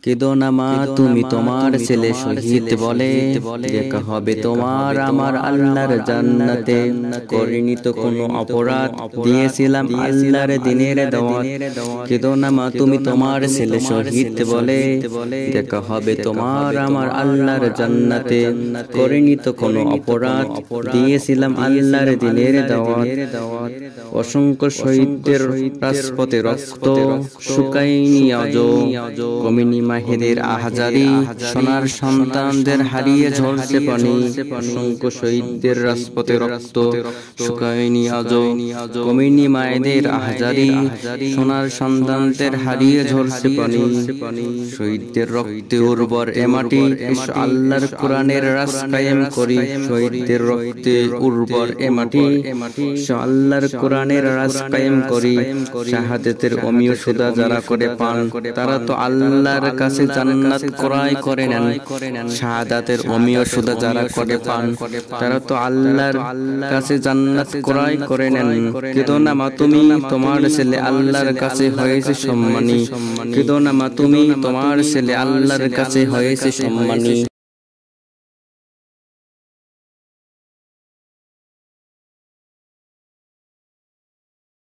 কেঁদো না মা তুমি তোমার ছেলে শহীদ বলে, দেখা হবে তোমার আমার আল্লাহর জান্নাতে। করিনি তো কোনো অপরাধ, দিয়েছিলাম আল্লাহর দিনের দাওয়াত। কেঁদো না মা তুমি তোমার ছেলে শহীদ বলে, দেখা হবে তোমার আমার আল্লাহর জান্নাতে। করিনি তো কোনো অপরাধ, দিয়েছিলাম আল্লাহর দিনের দাওয়াত। অসংখ্য শহীদদের রাজপথে রক্ত শুকায়নি আজও, কমেনি মাহেদের আহাজারি, সোনার সন্তানদের হারিয়ে ঝরছে পানি। অসংখ্য শহীদদের রাজপথে রক্ত শুকায়নি আজও, কমেনি মায়েদের আহাজারি, সোনার সন্তানদের হারিয়ে ঝরছে পানি। শহীদদের রক্তে উর্বর এ মাটি, এসো আল্লাহর কোরআনের রাজ কায়েম করি। শহীদদের রক্তে উর্বর এ মাটি, এসো আল্লাহর কোরআনের রাজ কায়েম করি। শাহাদাতের অমীয় সুদা যারা করে পান, তারা তো আল্লাহর কাছে জান্নাত ক্রয় করে নেন। শাহাদাতের অমীয় সুদা যারা করে পান, তারা তো আল্লাহর কাছে জান্নাত ক্রয় করে নেন। কেঁদো না মা তুমি তোমার ছেলে আল্লাহর কাছে হয়েছে সম্মানী। কেঁদো না মা তুমি তোমার ছেলে আল্লাহর কাছে হয়েছে সম্মানী।